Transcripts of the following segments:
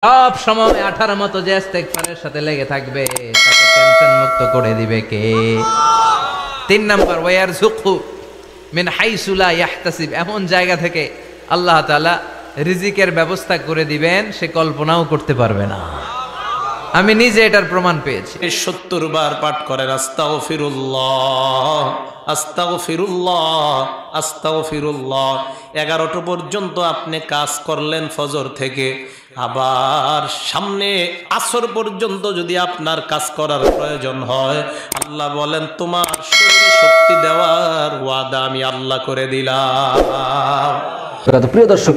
সব সময় 18 মতো যে ইস্তেগফারের সাথে লেগে থাকবে তাকে টেনশন মুক্ত করে দিবে কে? 3 নাম্বার ওয়ারযুকহু মিন হাইসু লা ইয়াহতাসিব, এমন জায়গা থেকে আল্লাহ তাআলা রিজিকের ব্যবস্থা করে দিবেন সে কল্পনাও করতে পারবে না। আমি নিজে এটার প্রমাণ পেয়েছি। 70 বার পাঠ করেন আস্তাগফিরুল্লাহ আস্তাগফিরুল্লাহ আস্তাগফিরুল্লাহ। 11টা পর্যন্ত আপনি কাজ করলেন ফজর থেকে, আবার সামনে আসর পর্যন্ত যদি আপনার কাজ করার প্রয়োজন হয়, আল্লাহ বলেন তোমার শরীরে শক্তি দেওয়ার ওয়াদা আমি আল্লাহ করে দিলাম। প্রিয় দর্শক,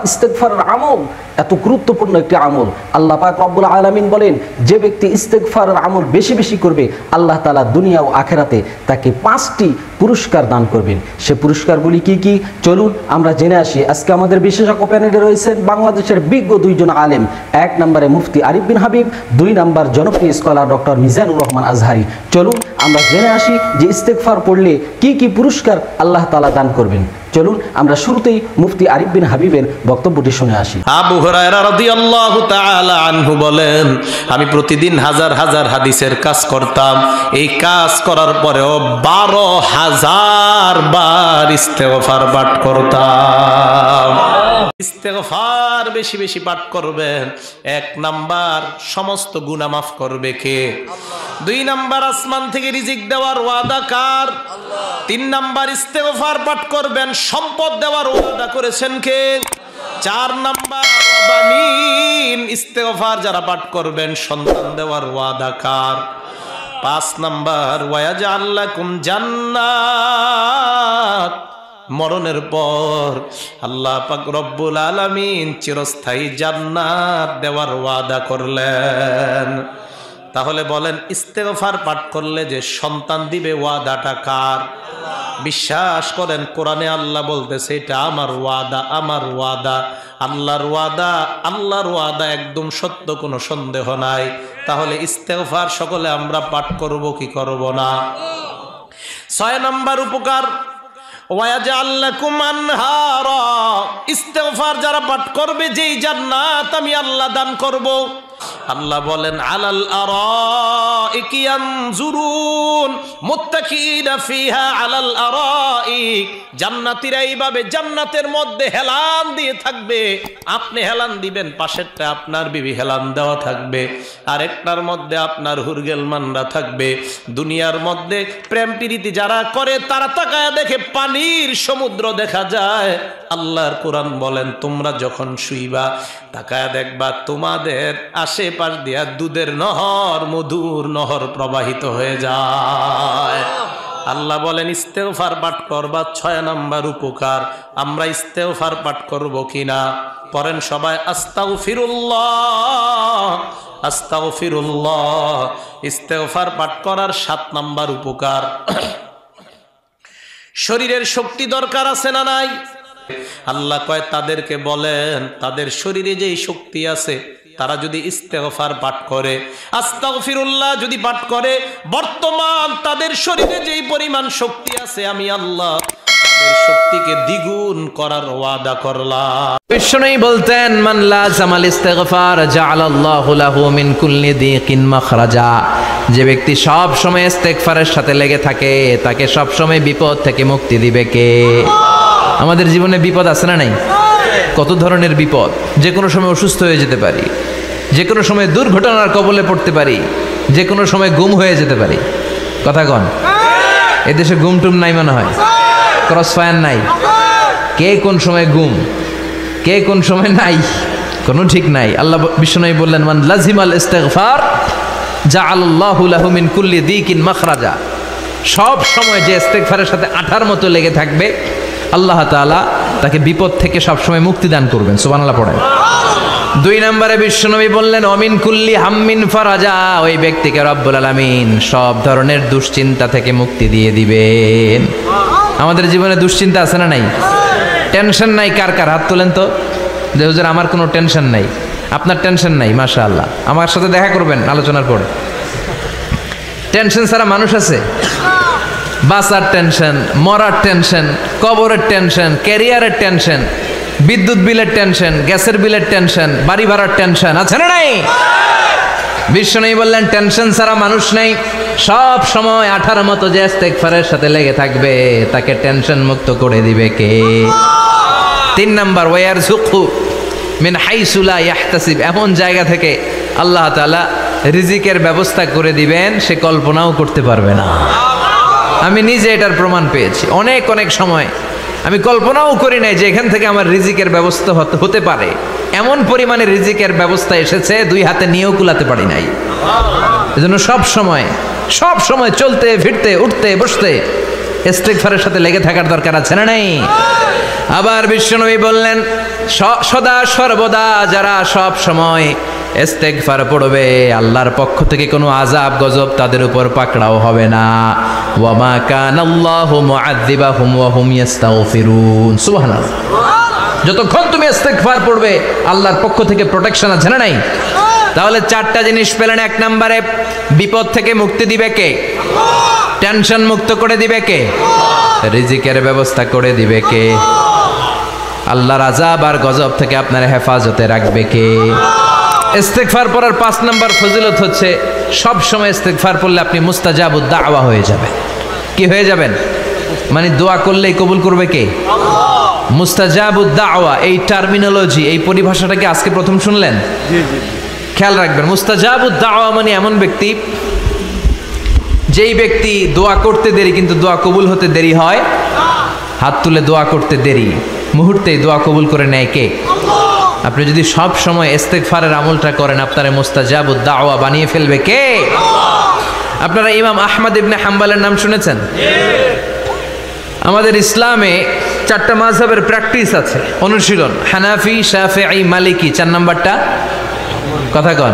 ইস্তেগফারের আমল এত গুরুত্বপূর্ণ একটি আমল। আল্লাহ পাক রব্বুল আলামিন বলেন, যে ব্যক্তি ইস্তেগফারের আমল বেশি বেশি করবে আল্লাহ তাআলা দুনিয়া ও আখিরাতে তাকে 5টি পুরস্কার দান করবেন। সে পুরস্কারগুলি কি কি চলুন আমরা জেনে আসি। আজকে আমাদের বিশেষজ্ঞ প্যানেলে রয়েছেন বাংলাদেশের বিজ্ঞ 2 জন আলেম। 1 নম্বরে মুফতি আরিফ বিন হাবিব, 2 নম্বর জনপ্রিয় স্কলার ডক্টর মিজানুর রহমান আজহারি। চলুন আমরা জেনে আসি যে ইস্তেগফার পড়লে কি কি পুরস্কার আল্লাহ তাআলা দান করবেন। চলুন আমরা শুরুতেই মুফতি আরিফ বিন হাবিবের বক্তব্যটি শুনে আসি। আবু হুরায়রা রাদিয়াল্লাহু তাআলা আনহু বলেন, আমি প্রতিদিন হাজার হাজার হাদিসের কাজ করতাম। এই কাজ করার পরেও 12,000 বার ইস্তেগফার পাঠ করতাম। ইস্তেগফার বেশি বেশি পাঠ করবেন। 1 নাম্বার সমস্ত গুনাহ মাফ করবে কে? 2 নাম্বার আসমান থেকে রিজিক দেওয়ার ওয়াদা কার? 3 নাম্বার ইস্তেগফার পাঠ করবেন, সম্পদ দেওয়ার ওয়াদা করেছেন কে? 4 নাম্বার বানিন, ইস্তেগফার যারা পাঠ করবেন সন্তান দেওয়ার ওয়াদা কার? 5 নাম্বার ওয়ায়াজআল লাকুম জান্নাত, মরণের পর আল্লাহ পাক রব্বুল আলামিন চিরস্থায়ী জান্নাত দেওয়ার ওয়াদা করলেন। তাহলে বলেন, ইস্তেগফার পাঠ করলে যে সন্তান দিবে ওয়াদাটা কার? বিশ্বাস করেন কোরআনে আল্লাহ বলতেছে এটা আমার ওয়াদা, আমার ওয়াদা। আল্লাহর ওয়াদা, আল্লাহর ওয়াদা একদম সত্য, কোনো সন্দেহ নাই। তাহলে ইস্তেগফার সকলে আমরা পাঠ করব কি করব না? 6 নাম্বার উপকার, ওয়ায়াজআল লাকুম আনহারা, ইস্তেগফার যারা পাঠ করবে যেই জান্নাত আমি আল্লাহ দান করব। আল্লাহ বলেন, আলাল আরাইকি ইয়ানজুরুন মুত্তাকিনা ফিহা আলাল আরাইক, জান্নাতীরা এইভাবে জান্নাতের মধ্যে হেলান দিয়ে থাকবে। আপনি হেলান দিবেন, পাশেরটা আপনার বিবি হেলান দেওয়া থাকবে, আরেকটার মধ্যে আপনার হুরগেলমানরা থাকবে। দুনিয়ার মধ্যে প্রেম প্রীতি যারা করে তারা তাকায় দেখে পানির সমুদ্র দেখা যায়। আল্লাহর কোরআন বলেন, তোমরা যখন শুইবা তাকায় দেখবা তোমাদের আশেপাশ দিয়া দুধের নহর, মধুর নহর প্রবাহিত হয়ে যায়। আল্লাহ বলেন ইস্তেগফার পাঠ করবা। 6 নাম্বার উপকার, আমরা ইস্তেগফার পাঠ করব কিনা? পড়েন সবাই আস্তাগফিরুল্লাহ আস্তাগফিরুল্লাহ। ইস্তেগফার পাঠ করার 7 নাম্বার উপকার, শরীরের শক্তি দরকার আছে না নাই? আল্লাহ কয় তাদেরকে বলেন, তাদের শরীরে যেই শক্তি আছে তারা যদি ইস্তেগফার পাঠ করে, আস্তাগফিরুল্লাহ যদি পাঠ করে, বর্তমান তাদের শরীরে যেই পরিমাণ শক্তি আছে আমি আল্লাহ তাদের শক্তিকে দ্বিগুণ করার ওয়াদা করলাম। বিষ্ণুই বলতেন, মান লাযামাল ইস্তিগফার জাআলাল্লাহু লাহু মিন কুল্লি দিকিন মাখরাজা, যে ব্যক্তি সব সময় ইস্তেগফারের সাথে লেগে থাকে তাকে সব সময় বিপদ থেকে মুক্তি দিবে কে? আমাদের জীবনে বিপদ আছে না নাই? কত ধরনের বিপদ। যে কোনো সময় অসুস্থ হয়ে যেতে পারি, যে কোনো সময় দুর্ঘটনার কবলে পড়তে পারি, যে কোনো সময় গুম হয়ে যেতে পারি। কথা কন, এদেশে গুম টুম নাই মনে হয়, ক্রস ফায়ার নাই। কে কোন সময় গুম, কে কোন সময় নাই, কোনো ঠিক নাই। আল্লাহ বিষ্ণু বললেন, মান লাজিমাল ইস্তিগফার জাআলাল্লাহু লাহু মিন কুল্লি দিকিন মাখরাজা, সব সময় যে ইস্তিগফারের সাথে 18 মতো লেগে থাকবে আল্লাহ তাআলা তাকে বিপদ থেকে সবসময় মুক্তি দান করবেন। সুবহানাল্লাহ পড়েন। 2 নম্বরে বিশ্বনবী বললেন, অমিন কুল্লি হাম্মিন ফারাজা, ওই ব্যক্তিকে রব্বুল আলামিন সব ধরনের দুশ্চিন্তা থেকে মুক্তি দিয়ে দিবেন। আমাদের জীবনে দুশ্চিন্তা আছে না নাই? টেনশন নাই কার কার? হাত তোলেন তো, যে হুজুর আমার কোনো টেনশন নাই। আপনার টেনশন নাই, মাশাআল্লাহ। আমার সাথে দেখা করবেন আলোচনার পর। টেনশন ছাড়া মানুষ আছে? বাঁচার টেনশন, মরার টেনশন, কবরের টেনশন, ক্যারিয়ারের টেনশন, বিদ্যুৎ বিলের টেনশন, গ্যাসের বিলের টেনশন, বাড়ি ভাড়ার টেনশন আছে না নাই? বিশ্বনবী বললেন টেনশন ছাড়া মানুষ নেই। সব সময় আঠার মতো যে ইস্তেগফারের সাথে লেগে থাকবে তাকে টেনশন মুক্ত করে দিবে কে? 3 নাম্বার, ওয়ারযুকহু মিন হাইসু লা ইয়াহতাসিব, এমন জায়গা থেকে আল্লাহ তাআলা রিজিকের ব্যবস্থা করে দিবেন সে কল্পনাও করতে পারবে না। আমি নিজে এটার প্রমাণ পেয়েছি। অনেক অনেক সময় আমি কল্পনাও করি নাই যে এখান থেকে আমার রিজিকের ব্যবস্থা হতে পারে। এমন পরিমাণে রিজিকের ব্যবস্থা এসেছে 2 হাতে নিয়েও কুলাতে পারি নাই। এজন্য সব সময় চলতে ফিরতে উঠতে বসতে ইস্তেগফারের সাথে লেগে থাকার দরকার আছে না নাই? আবার বিশ্বনবী বললেন সদা সর্বদা যারা সব সময় ইস্তেগফার পড়বে আল্লাহর পক্ষ থেকে কোনো আযাব গজব তাদের উপর পাকড়াও হবে না। ওয়া মা কানাল্লাহু মুআযযিবাহুম ওয়া হুম ইস্তাগফিরুন। সুবহানাল্লাহ। যতক্ষণ তুমি ইস্তেগফার পড়বে আল্লাহর পক্ষ থেকে প্রোটেকশন আছে না নাই? তাহলে 4টা জিনিস পেলেন। 1 নম্বরে বিপদ থেকে মুক্তি দিবে কে? টেনশন মুক্ত করে দিবে কে? রিজিকের ব্যবস্থা করে দিবে কে? আল্লাহর আযাব আর গজব থেকে আপনার হেফাজতে রাখবে কে? ইস্তেগফার পড়ার 5 নম্বর ফজিলত হচ্ছে সব সময় ইস্তেগফার পড়লে আপনি মুস্তাজাবুদ দাওয়া হয়ে যাবেন। কি হয়ে যাবেন? মানে দোয়া করলেই কবুল করবে কে? মুস্তাজাবুদ দাওয়া, এই টার্মিনোলজি, এই পরিভাষাটাকে আজকে প্রথম শুনলেন? খেয়াল রাখবেন, মুস্তাজাবুদ দাওয়া মানে এমন ব্যক্তি যেই ব্যক্তি দোয়া করতে দেরি কিন্তু দোয়া কবুল হতে দেরি হয়। হাত তুলে দোয়া করতে দেরি, মুহূর্তেই দোয়া কবুল করে নেয় কে? আপনি যদি সব সময় ইস্তেগফারের আমলটা করেন আপনার মুস্তাজাবুদ দাওয়া বানিয়ে ফেলবে কে? আপনারা ইমাম আহমদ ইবনে হাম্বলের নাম শুনেছেন? আমাদের ইসলামে 4টা মাযহাবের প্র্যাকটিস আছে, অনুশীলন। হানাফি, শাফিঈ, মালিকি। 4 নাম্বারটা কথা কন।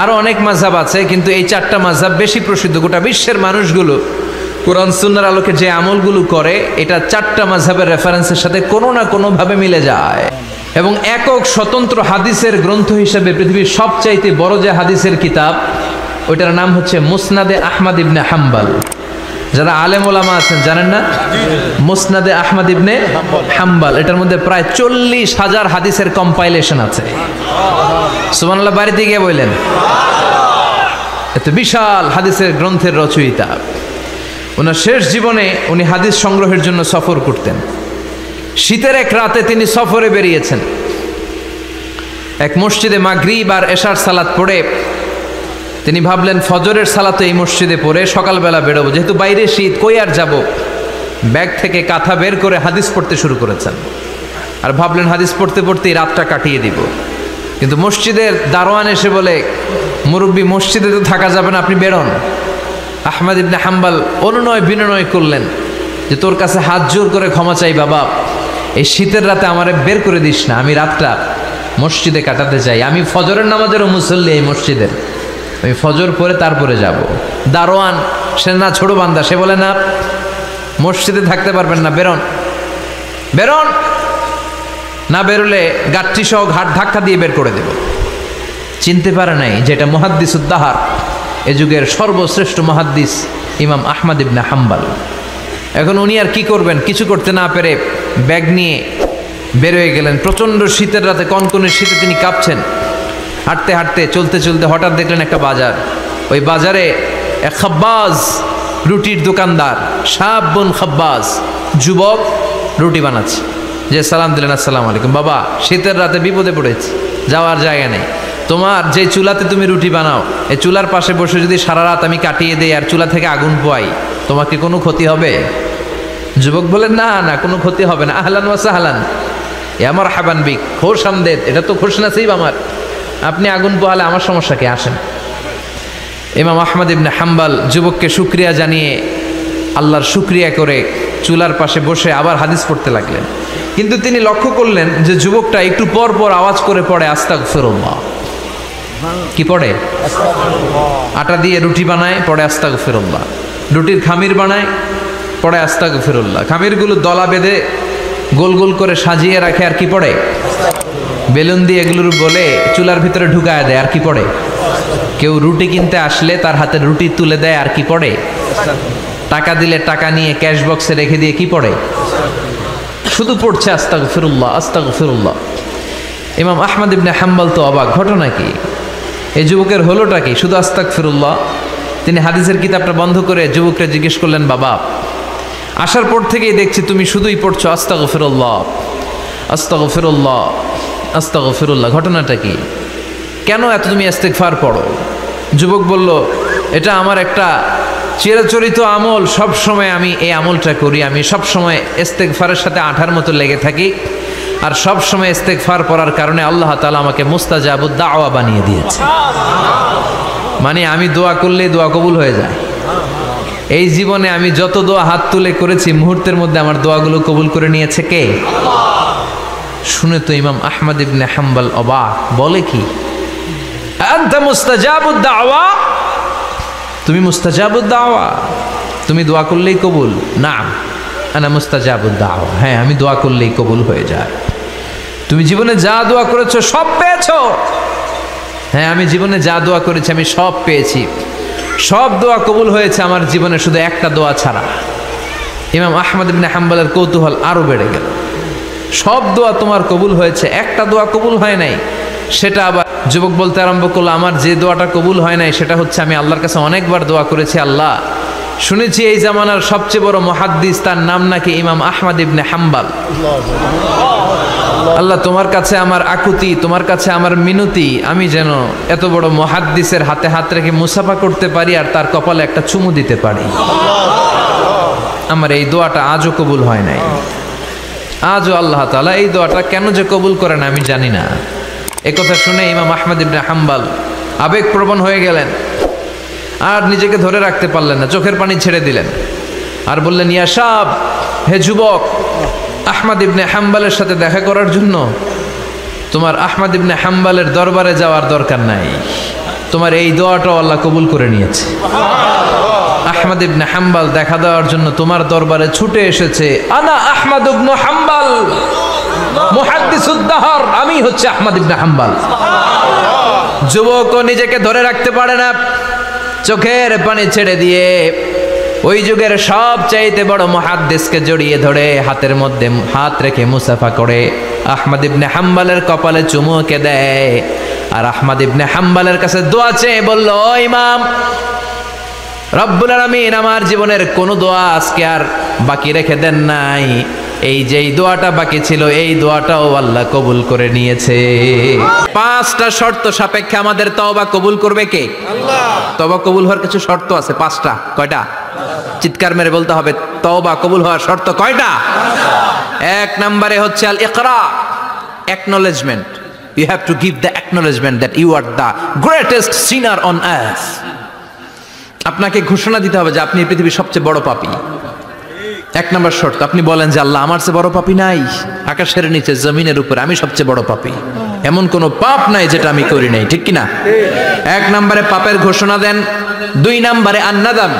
আরো অনেক মাযহাব আছে কিন্তু এই 4টা মাযহাব বেশি প্রসিদ্ধ। গোটা বিশ্বের মানুষগুলো কোরআন সুন্নাহর আলোকে যে আমলগুলো করে এটা 4টা মাযহাবের রেফারেন্সের সাথে কোনো না কোনো ভাবে মিলে যায়। এবং একক স্বতন্ত্র হাদিসের গ্রন্থ হিসেবে পৃথিবীর সবচাইতে বড় যে হাদিসের কিতাব ওইটার নাম হচ্ছে মুসনাদে আহমদ ইবনে হাম্বল। যারা আলেম ওলামা আছেন জানেন না? মুসনাদে আহমদ ইবনে হাম্বল, এটার মধ্যে প্রায় 40,000 হাদিসের কম্পাইলেশন আছে। সুবহানাল্লাহ, বাড়িতে গিয়ে বললেন এত বিশাল হাদিসের গ্রন্থের রচয়িতা। ওনার শেষ জীবনে উনি হাদিস সংগ্রহের জন্য সফর করতেন। শীতের এক রাতে তিনি সফরে বেরিয়েছেন। এক মসজিদে মাগরিব আর এশার সালাত পড়ে তিনি ভাবলেন ফজরের সালাত এই মসজিদে পড়ে সকালবেলা বেরোবো, যেহেতু বাইরে শীত কই আর যাব। ব্যাগ থেকে কাঁথা বের করে হাদিস পড়তে শুরু করেছেন আর ভাবলেন হাদিস পড়তে পড়তেই রাতটা কাটিয়ে দিব। কিন্তু মসজিদের দারোয়ান এসে বলে, মুরব্বী মসজিদে তো থাকা যাবে না, আপনি বেরোন। আহমদ ইবনে হাম্বল অনুনয় বিনয় করলেন যে তোর কাছে হাত জোর করে ক্ষমা চাই বাবা, এই শীতের রাতে আমারে বের করে দিস না, আমি রাতটা মসজিদে কাটাতে চাই। আমি ফজরের নামাজেরও মুসল্লি এই মসজিদের, আমি ফজর পরে তারপরে যাব। দারোয়ান সে না ছোট বান্দা, সে বলে না মসজিদে থাকতে পারবেন না, বেরোন বেরোন, না বেরোলে গাঠটি সহ ঘাট ধাক্কা দিয়ে বের করে দেব। চিনতে পারে নাই যেটা মুহাদ্দিসুদ্দাহার, এ যুগের সর্বশ্রেষ্ঠ মুহাদ্দিস ইমাম আহমদ ইবনে হাম্বল। এখন উনি আর কি করবেন, কিছু করতে না পেরে ব্যাগ নিয়ে বের হয়ে গেলেন। প্রচণ্ড শীতের রাতে, কনকনে শীতে তিনি কাঁপছেন। হাঁটতে হাঁটতে চলতে চলতে হঠাৎ দেখলেন একটা বাজার। ওই বাজারে এক খাব্বাজ, রুটির দোকানদার, শাবুন খাব্বাজ, যুবক রুটি বানাচ্ছে। যে সালাম দিলেন, আসসালামু আলাইকুম। বাবা, শীতের রাতে বিপদে পড়েছি, যাওয়ার জায়গা নেই। তোমার যে চুলাতে তুমি রুটি বানাও এই চুলার পাশে বসে যদি সারা রাত আমি কাটিয়ে দেই আর চুলা থেকে আগুন পোয়াই, তোমাকে কোনো ক্ষতি হবে? যুবক বলেন না না, কোনো ক্ষতি হবে না। আহলান ওয়া সাহলান, এ আমার হাবান বিক, খোশ আমদেদ, এটা তো খোশ নসিব আমার, আপনি আগুন পোহালে আমার সমস্যা কি, আসেন। ইমাম আহমদ ইবনে হাম্বল যুবককে শুকরিয়া জানিয়ে আল্লাহর শুকরিয়া করে চুলার পাশে বসে আবার হাদিস পড়তে লাগলেন। কিন্তু তিনি লক্ষ্য করলেন যে যুবকটা একটু পর পর আওয়াজ করে পড়ে আস্তাগফিরুল্লাহ। কি পড়ে? আটা দিয়ে রুটি বানায়, পড়ে আস্তাগফিরুল্লাহ। রুটির খামির বানায়, পড়ে আস্তাগফিরুল্লাহ। খামিরগুলো দলা বেঁধে গোল গোল করে সাজিয়ে রাখে, আর কি পড়ে? বেলুন দিয়ে এগুলোর বলে চুলার ভিতরে ঢুকায় দেয়, আর কি পড়ে? কেউ রুটি কিনতে আসলে তার হাতে রুটি তুলে দেয়, আর কি পড়ে? টাকা দিলে টাকা নিয়ে ক্যাশ বক্সে রেখে দিয়ে কি পড়ে? শুধু পড়ছে আস্তাগফিরুল্লাহ আস্তাগফিরুল্লাহ। ইমাম আহমদ ইবনে হাম্বল তো অবাক, ঘটনা কি, এই যুবকের হলোটা কি, শুধু আস্তাগফিরুল্লাহ। তিনি হাদিসের কিতাবটা বন্ধ করে যুবককে জিজ্ঞেস করলেন, বাবা আসার পর থেকেই দেখছি তুমি শুধুই পড়ছো আস্তাগফিরুল্লাহ আস্তাগফিরুল্লাহ আস্তাগফিরুল্লাহ, ঘটনাটা কি, কেন এত তুমি ইস্তেগফার পড়ো? যুবক বলল, এটা আমার একটা চিরাচরিত আমল, সব সময় আমি এই আমলটা করি, আমি সব সময় ইস্তেগফারের সাথে আঠার মতো লেগে থাকি, আর সব সময় ইস্তেগফার পড়ার কারণে আল্লাহ তাআলা আমাকে মুস্তাজাবুদ দাওয়া বানিয়ে দিয়েছে। মানে আমি দোয়া করলে দোয়া কবুল হয়ে যায়। এই জীবনে আমি যত দোয়া হাত তুলে করেছি, মুহূর্তের মধ্যে আমার দোয়াগুলো কবুল করে নিয়েছে কে? শুনে তো ইমাম আহমদ ইবনে হাম্বল অবাক, বলে কি, আনতা মুস্তাজাবুদ দাওয়া, তুমি মুস্তাজাবুদ দাওয়া, তুমি দোয়া করলেই কবুল? না, আনা মুস্তাজাবুদ দাওয়া, হ্যাঁ আমি দোয়া করলেই কবুল হয়ে যায়। তুমি জীবনে যা দোয়া করেছো সব পেয়েছো? হ্যাঁ আমি জীবনে যা দোয়া করেছি আমি সব পেয়েছি, সব দোয়া কবুল হয়েছে আমার জীবনে, শুধু একটা দোয়া ছাড়া। ইমাম আহমদ ইবনে হাম্বলের কৌতূহল আরো বেড়ে গেল, সব দোয়া তোমার কবুল হয়েছে, একটা দোয়া কবুল হয় নাই, সেটা আবার? যুবক বলতে আরম্ভ করলো, আমার যে দোয়াটা কবুল হয় নাই সেটা হচ্ছে আমি আল্লাহর কাছে অনেকবার দোয়া করেছি, আল্লাহ শুনেছি এই জামানার সবচেয়ে বড় মুহাদ্দিস, তার নাম নাকি ইমাম আহমদ ইবনে হাম্বল। আল্লাহ তোমার কাছে আমার আকুতি, তোমার কাছে আমার মিনতি, আমি যেন এত বড় মুহাদ্দিসের হাতে হাত রেখে মুসাফা করতে পারি আর তার কপালে একটা চুমু দিতে পারি। আমার এই দোয়াটা আজও কবুল হয় নাই, আজও আল্লাহ তাআলা এই দোয়াটা কেন যে কবুল করেন আমি জানি না। একথা শুনে ইমাম আহমদ ইবনে হাম্বল আবেগপ্রবণ হয়ে গেলেন, আর নিজেকে ধরে রাখতে পারলেন না, চোখের পানি ছেড়ে দিলেন আর বললেন, ইয়া শাব, হে যুবক, আহমদ ইবনে হাম্বলের সাথে দেখা করার জন্য তোমার আহমদ ইবনে হাম্বলের দরবারে যাওয়ার দরকার নাই, তোমার এই দোয়াটাও আল্লাহ কবুল করে নিয়েছে। আহমদ ইবনে হাম্বল দেখা দেওয়ার জন্য তোমার দরবারে ছুটে এসেছে। আনা আহমদ ইবনে হাম্বল মুহাদ্দিসুদ দাহর, আমি হচ্ছে আহমদ ইবনে হাম্বল। যুবকও নিজেকে ধরে রাখতে পারে না, চোখের পানি ছেড়ে দিয়ে ওই যুগের সবচাইতে বড় মুহাদ্দিসকে জড়িয়ে ধরে হাতের মধ্যে হাত রেখে মুসাফা করে আহমদ ইবনে হাম্বলের কপালে চুমুকে দেয়, আর আহমদ ইবনে হাম্বলের কাছে দোয়া চেয়ে বলল, ও ইমাম, রব্বুল আলামিন আমার জীবনের কোন দোয়া আজকে আর বাকি রেখে দেন নাই, এই যেই দোয়াটা বাকি ছিল এই দোয়াটাও আল্লাহ কবুল করে নিয়েছে। 5টা শর্ত সাপেক্ষে আমাদের তওবা কবুল করবে কে? আল্লাহ। তওবা কবুল হওয়ার কিছু শর্ত আছে 5টা। কয়টা? চিৎকার মেরে বলতে হবে, তওবা কবুল হওয়ার শর্ত কয়টা? 1 নম্বরে হচ্ছে আল ইকরা, acknowledgement. You have to give the acknowledgement that you are the greatest sinner on earth. আপনাকে ঘোষণা দিতে হবে যে আপনি পৃথিবীর সবচেয়ে বড় পাপী। 1 নম্বর শর্ত, আপনি বলেন যে আল্লাহ আমার চেয়ে বড় পাপী নাই, আকাশের নিচে জমিনের উপরে আমি সবচেয়ে বড় পাপী, এমন কোনো পাপ নাই যেটা আমি করি নাই, ঠিক কিনা? 1 নম্বরে পাপের ঘোষণা দেন। 2 নম্বরে আন-নাদাম,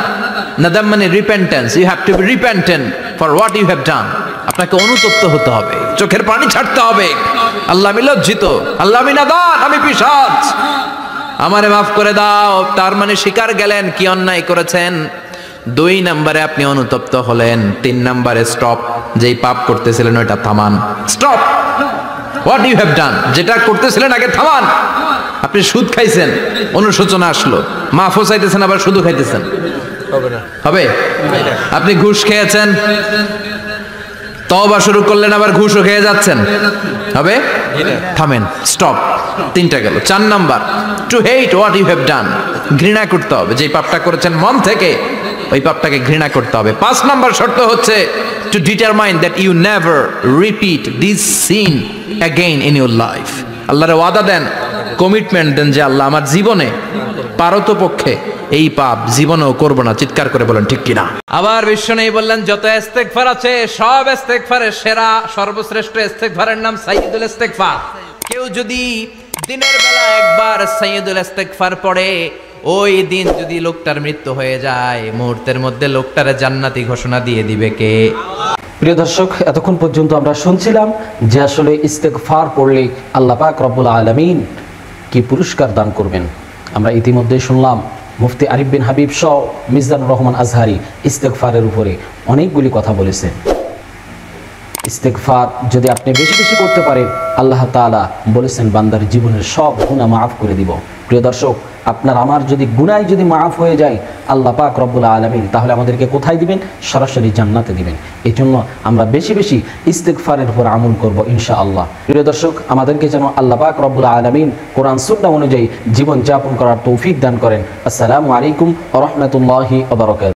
নাদাম মানে repentance, you have to be repentant for what you have done. আপনাকে অনুতপ্ত হতে হবে, চোখের পানি ছাড়তে হবে, আল্লাহ আমি লজ্জিত, আল্লাহ আমি নাদান, আমি পিশাচ, আমারে মাফ করে দাও। তার মানে স্বীকার গেলেন কি অন্যায় করেছেন। 2 নম্বরে আপনি অনুতপ্ত হলেন। 3 নম্বরে স্টপ, যেই পাপ করতেছিলেন ওইটা থামান, stop what you have done, যেটা করতেছিলেন আগে থামান। আপনি সুদ খাইছেন, অনুশোচনা আসলো, মাফও চাইতেছেন আবার সুদও খাইতেছেন, হবে? আপনি ঘুষ খেয়েছেন, তওবা শুরু করলেন আবার ঘুষও খেয়ে যাচ্ছেন, হবে? থামেন, স্টপ। 3টা গেল। 4 নাম্বার, to hate what you have done, ঘৃণা করতে হবে, যে পাপটা করেছেন মন থেকে ওই পাপটাকে ঘৃণা করতে হবে। 5 নাম্বার শর্ত হচ্ছে to determine that you never repeat this sin again in your life. আল্লাহর ওয়াদা দেন, কমিটমেন্ট দেন যে আল্লাহ আমার জীবনে পারতপক্ষে এই পাপ জীবনেও করব না। চিৎকার করে বলেন ঠিক কিনা? আবার বিশ্বনবী বললেন, যত ইস্তেগফার আছে সব ইস্তেগফারের সেরা সর্বশ্রেষ্ঠ ইস্তেগফারের নাম সাইয়্যিদুল ইস্তেগফার। কেউ যদি দিনের বেলা একবার সাইয়্যিদুল ইস্তেগফার পড়ে, ওই দিন যদি লোকটার মৃত্যু হয়ে যায়, মুহূর্তের মধ্যে লোকটারে জান্নাতি ঘোষণা দিয়ে দিবে কে? প্রিয় দর্শক, এতক্ষণ পর্যন্ত আমরা শুনছিলাম যে আসলে ইস্তেগফার পড়লে আল্লাহ পাক রব্বুল আলামিন কি পুরস্কার দান করবেন। আমরা ইতিমধ্যে শুনলাম মুফতি আরিফ বিন হাবিব সহ মিজানুর রহমান আজহারি ইস্তেগফারের উপরে অনেকগুলি কথা বলেছেন। ইস্তেগফার যদি আপনি বেশি বেশি করতে পারেন, আল্লাহ তাআলা বলেছেন বান্দার জীবনের সব গুনাহ মাফ করে দিব। প্রিয় দর্শক, আপনার আমার যদি গুনাহ যদি মাফ হয়ে যায় আল্লাহ পাক রব্বুল আলামিন, তাহলে আমাদেরকে কোথায় দিবেন? সরাসরি জান্নাতে দিবেন। এই জন্য আমরা বেশি বেশি ইস্তেগফারের উপর আমল করব ইনশাআল্লাহ। প্রিয় দর্শক, আমাদেরকে যেন আল্লাহ পাক রব্বুল আলামিন কোরআন সুন্নাহ অনুযায়ী জীবন যাপন করার তৌফিক দান করেন। আসসালামু আলাইকুম ওয়া রাহমাতুল্লাহি ওয়া বারাকাতুহু।